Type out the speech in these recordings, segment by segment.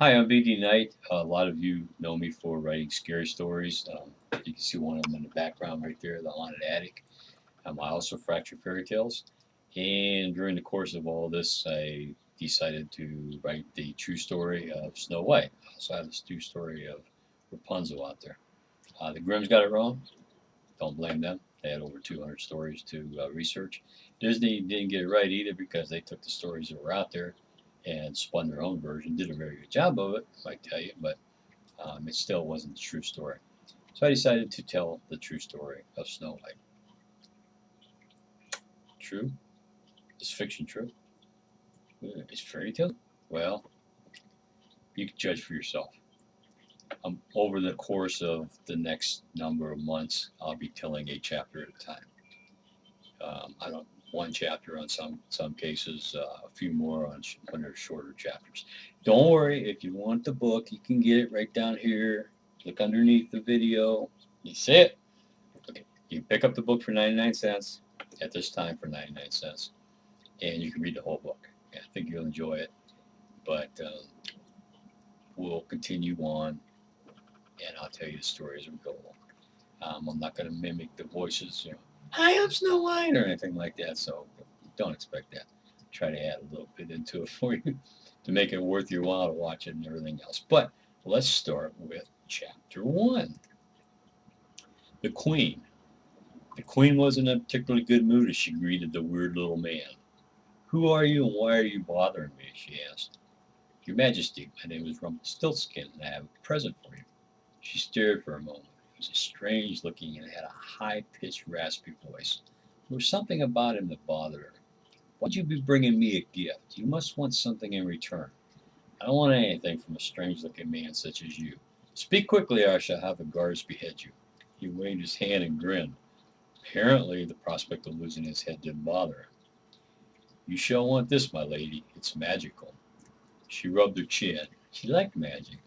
Hi, I'm BD Knight. A lot of you know me for writing scary stories. You can see one of them in the background right there, The Haunted Attic. I also fracture fairy tales. And during the course of all this, I decided to write the true story of Snow White. I also have this true story of Rapunzel out there. The Grimms got it wrong. Don't blame them. They had over 200 stories to research. Disney didn't get it right either because they took the stories that were out there and spun their own version. Did a very good job of it, I tell you, but it still wasn't the true story. So I decided to tell the true story of Snow White. True? Is fiction true? Is fairy tale? Well, you can judge for yourself. Over the course of the next number of months, I'll be telling a chapter at a time. I don't one chapter on some cases, a few more on when they're shorter chapters. Don't worry, if you want the book, you can get it right down here. Look underneath the video. You see it? Okay. You pick up the book for 99 cents at this time for 99 cents, and you can read the whole book. I think you'll enjoy it, but we'll continue on, and I'll tell you the story as we go along. I'm not going to mimic the voices, "Hi, I'm Snow White" or anything like that, so don't expect that. Try to add a little bit into it for you to make it worth your while to watch it and everything else. But let's start with chapter one. The Queen. The Queen wasn't in a particularly good mood as she greeted the weird little man. "Who are you and why are you bothering me?" she asked. "Your Majesty, my name is Rumpelstiltskin and I have a present for you." She stared for a moment. He was strange looking and had a high pitched, raspy voice. There was something about him that bothered her. "Why would you be bringing me a gift? You must want something in return." "I don't want anything from a strange looking man such as you. Speak quickly or I shall have the guards behead you." He waved his hand and grinned. Apparently, the prospect of losing his head didn't bother him. "You shall want this, my lady. It's magical." She rubbed her chin. She liked magic.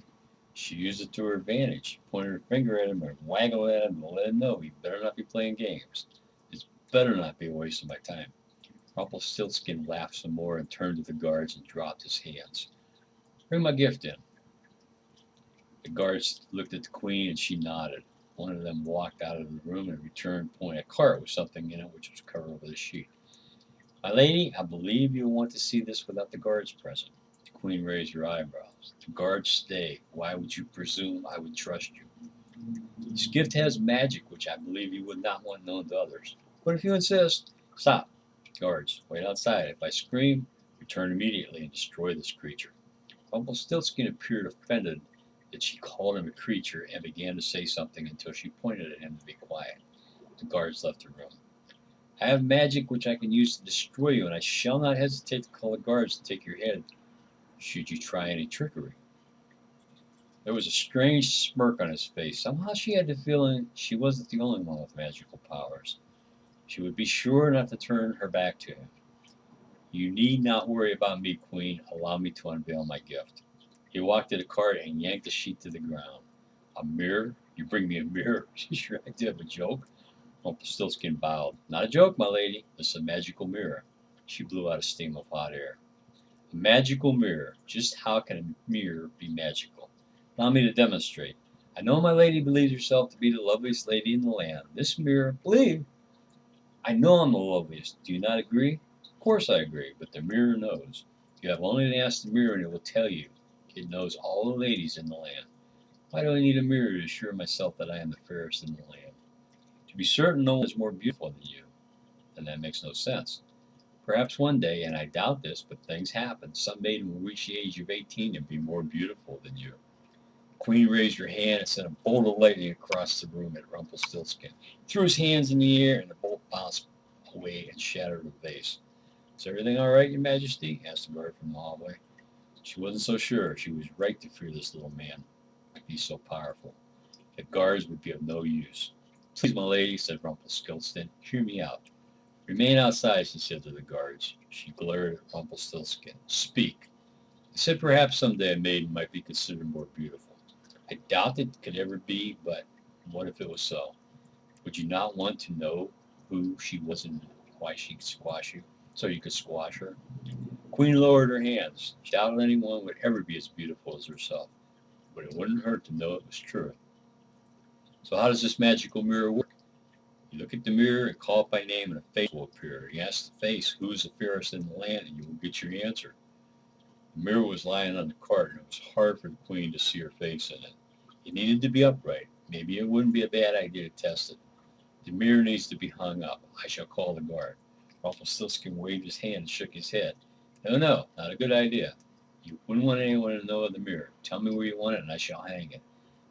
She used it to her advantage. She pointed her finger at him and waggled at him to let him know he better not be playing games. It better not be a waste of my time. Rumpelstiltskin laughed some more and turned to the guards and dropped his hands. "Bring my gift in." The guards looked at the queen and she nodded. One of them walked out of the room and returned pointing a cart with something in it which was covered with a sheet. "My lady, I believe you'll want to see this without the guards present." The queen raised her eyebrows. "The guards stay. Why would you presume I would trust you?" "This gift has magic which I believe you would not want known to others." "But if you insist—" "Stop. Guards, wait outside. If I scream, return immediately and destroy this creature." Rumpelstiltskin appeared offended that she called him a creature and began to say something until she pointed at him to be quiet. The guards left the room. "I have magic which I can use to destroy you, and I shall not hesitate to call the guards to take your head should you try any trickery." There was a strange smirk on his face. Somehow she had the feeling she wasn't the only one with magical powers. She would be sure not to turn her back to him. "You need not worry about me, Queen. Allow me to unveil my gift." He walked to the cart and yanked the sheet to the ground. "A mirror? You bring me a mirror?" She shrugged. "Do you have a joke?" Rumpelstiltskin bowed. "Not a joke, my lady. This is a magical mirror." She blew out a stream of hot air. "A magical mirror. Just how can a mirror be magical? Allow me to demonstrate. I know my lady believes herself to be the loveliest lady in the land. This mirror, believe, I know I'm the loveliest. Do you not agree?" "Of course I agree, but the mirror knows. You have only to ask the mirror and it will tell you. It knows all the ladies in the land. Why do I need a mirror to assure myself that I am the fairest in the land? To be certain no one is more beautiful than you." "And that makes no sense." "Perhaps one day, and I doubt this, but things happen, some maiden will reach the age of 18 and be more beautiful than you." The queen raised her hand and sent a bolt of lightning across the room at Rumpelstiltskin. He threw his hands in the air, and the bolt bounced away and shattered a vase. "Is everything all right, Your Majesty?" asked the guard from the hallway. She wasn't so sure. She was right to fear this little man. He's so powerful. The guards would be of no use. "Please, my lady," said Rumpelstiltskin, "hear me out." "Remain outside," she said to the guards. She glared at Rumpelstiltskin. "Speak." "I said perhaps some day a maiden might be considered more beautiful. I doubt it could ever be, but what if it was so? Would you not want to know who she was and why she could squash you, so you could squash her?" Queen lowered her hands. She doubted anyone would ever be as beautiful as herself, but it wouldn't hurt to know it was true. So how does this magical mirror work? You look at the mirror and call it by name, and a face will appear. You ask the face, who is the fairest in the land, and you will get your answer. The mirror was lying on the cart, and it was hard for the queen to see her face in it. It needed to be upright. Maybe it wouldn't be a bad idea to test it. The mirror needs to be hung up. I shall call the guard. Rumpelstiltskin waved his hand and shook his head. No, no, not a good idea. You wouldn't want anyone to know of the mirror. Tell me where you want it, and I shall hang it.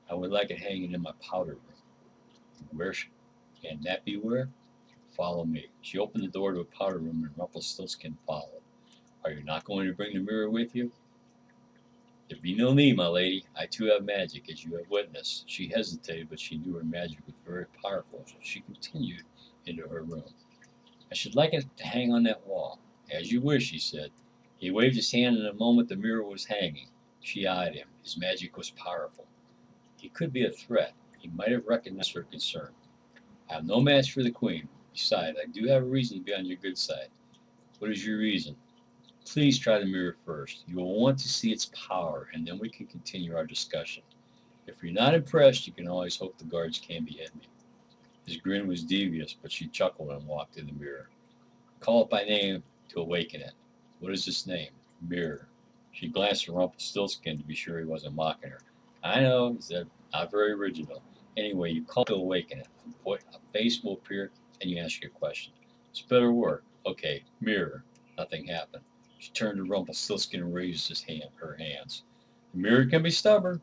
I would like it hanging in my powder room. Where can that be where? Follow me. She opened the door to a powder room, and Rumpelstiltskin followed. Are you not going to bring the mirror with you? There be no need, my lady. I too have magic, as you have witnessed. She hesitated, but she knew her magic was very powerful, so she continued into her room. I should like it to hang on that wall. As you wish, he said. He waved his hand, and in a moment the mirror was hanging. She eyed him. His magic was powerful. He could be a threat. He might have recognized her concern. I have no match for the queen. Besides, I do have a reason to be on your good side. What is your reason? Please try the mirror first. You will want to see its power, and then we can continue our discussion. If you're not impressed, you can always hope the guards can behead me. His grin was devious, but she chuckled and walked to the mirror. Call it by name to awaken it. What is its name? Mirror. She glanced at Rumpelstiltskin to be sure he wasn't mocking her. I know, he said, not very original. Anyway, you call to awaken it. A face will appear, and you ask your question. It's better work. Okay, mirror. Nothing happened. She turned to Rumpelstiltskin and raised her hands. The mirror can be stubborn.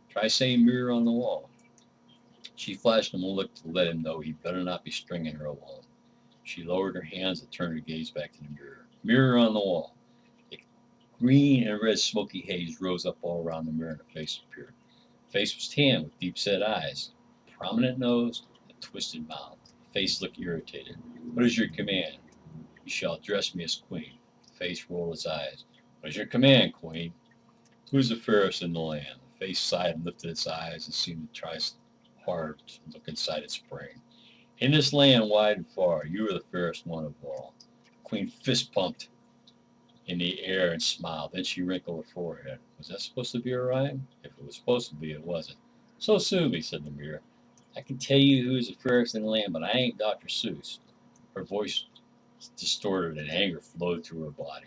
Try saying mirror on the wall. She flashed him a look to let him know he'd better not be stringing her along. She lowered her hands and turned her gaze back to the mirror. Mirror on the wall. A green and red smoky haze rose up all around the mirror, and a face appeared. The face was tan with deep-set eyes, a prominent nose, and a twisted mouth. The face looked irritated. What is your command? You shall address me as queen. The face rolled its eyes. What is your command, queen? Who is the fairest in the land? The face sighed and lifted its eyes and seemed to try hard to look inside its brain. In this land wide and far, you are the fairest one of all. The queen fist pumped in the air and smiled. Then she wrinkled her forehead. Was that supposed to be a rhyme? If it was supposed to be, it wasn't. So sue me, said the mirror. I can tell you who is the fairest in the land, but I ain't Dr. Seuss. Her voice distorted and anger flowed through her body.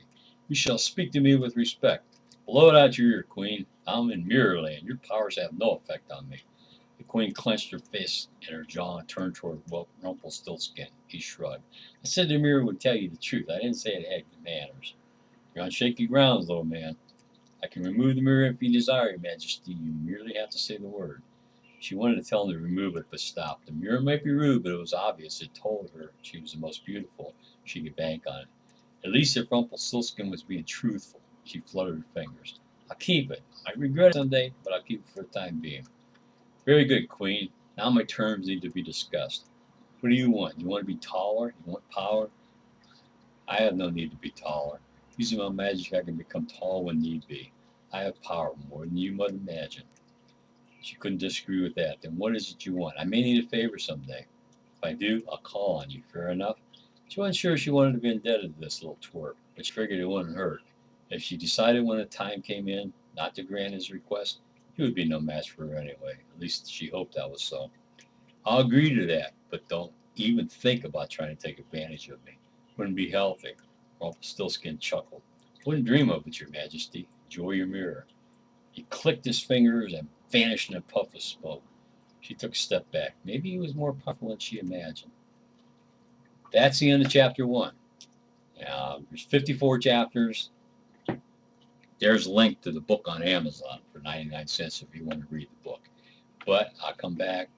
You shall speak to me with respect. Blow it out your ear, queen. I'm in Mirrorland. Your powers have no effect on me. The queen clenched her fist in her jaw and turned toward Rumpelstiltskin. He shrugged. I said the mirror would tell you the truth. I didn't say it had good manners. You're on shaky grounds, little man. I can remove the mirror if you desire, Your Majesty. You merely have to say the word. She wanted to tell him to remove it, but stopped. The mirror might be rude, but it was obvious. It told her she was the most beautiful. She could bank on it. At least if Rumpelstiltskin was being truthful. She fluttered her fingers. I'll keep it. I regret it someday, but I'll keep it for the time being. Very good, Queen. Now my terms need to be discussed. What do you want? You want to be taller? You want power? I have no need to be taller. Using my magic, I can become tall when need be. I have power more than you might imagine. She couldn't disagree with that. Then what is it you want? I may need a favor someday. If I do, I'll call on you. Fair enough? She wasn't sure she wanted to be indebted to this little twerp, but she figured it wouldn't hurt. If she decided when the time came in not to grant his request, he would be no match for her anyway. At least she hoped that was so. I'll agree to that, but don't even think about trying to take advantage of me. Wouldn't be healthy. Rumpelstiltskin chuckled. Wouldn't dream of it, Your Majesty. Enjoy your mirror. He clicked his fingers and vanished in a puff of smoke. She took a step back. Maybe he was more powerful than she imagined. That's the end of chapter 1. Now, there's 54 chapters. There's a link to the book on Amazon for 99 cents if you want to read the book. But I'll come back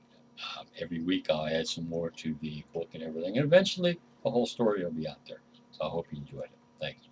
every week. I'll add some more to the book and everything. And eventually, the whole story will be out there. So I hope you enjoyed it. Thanks.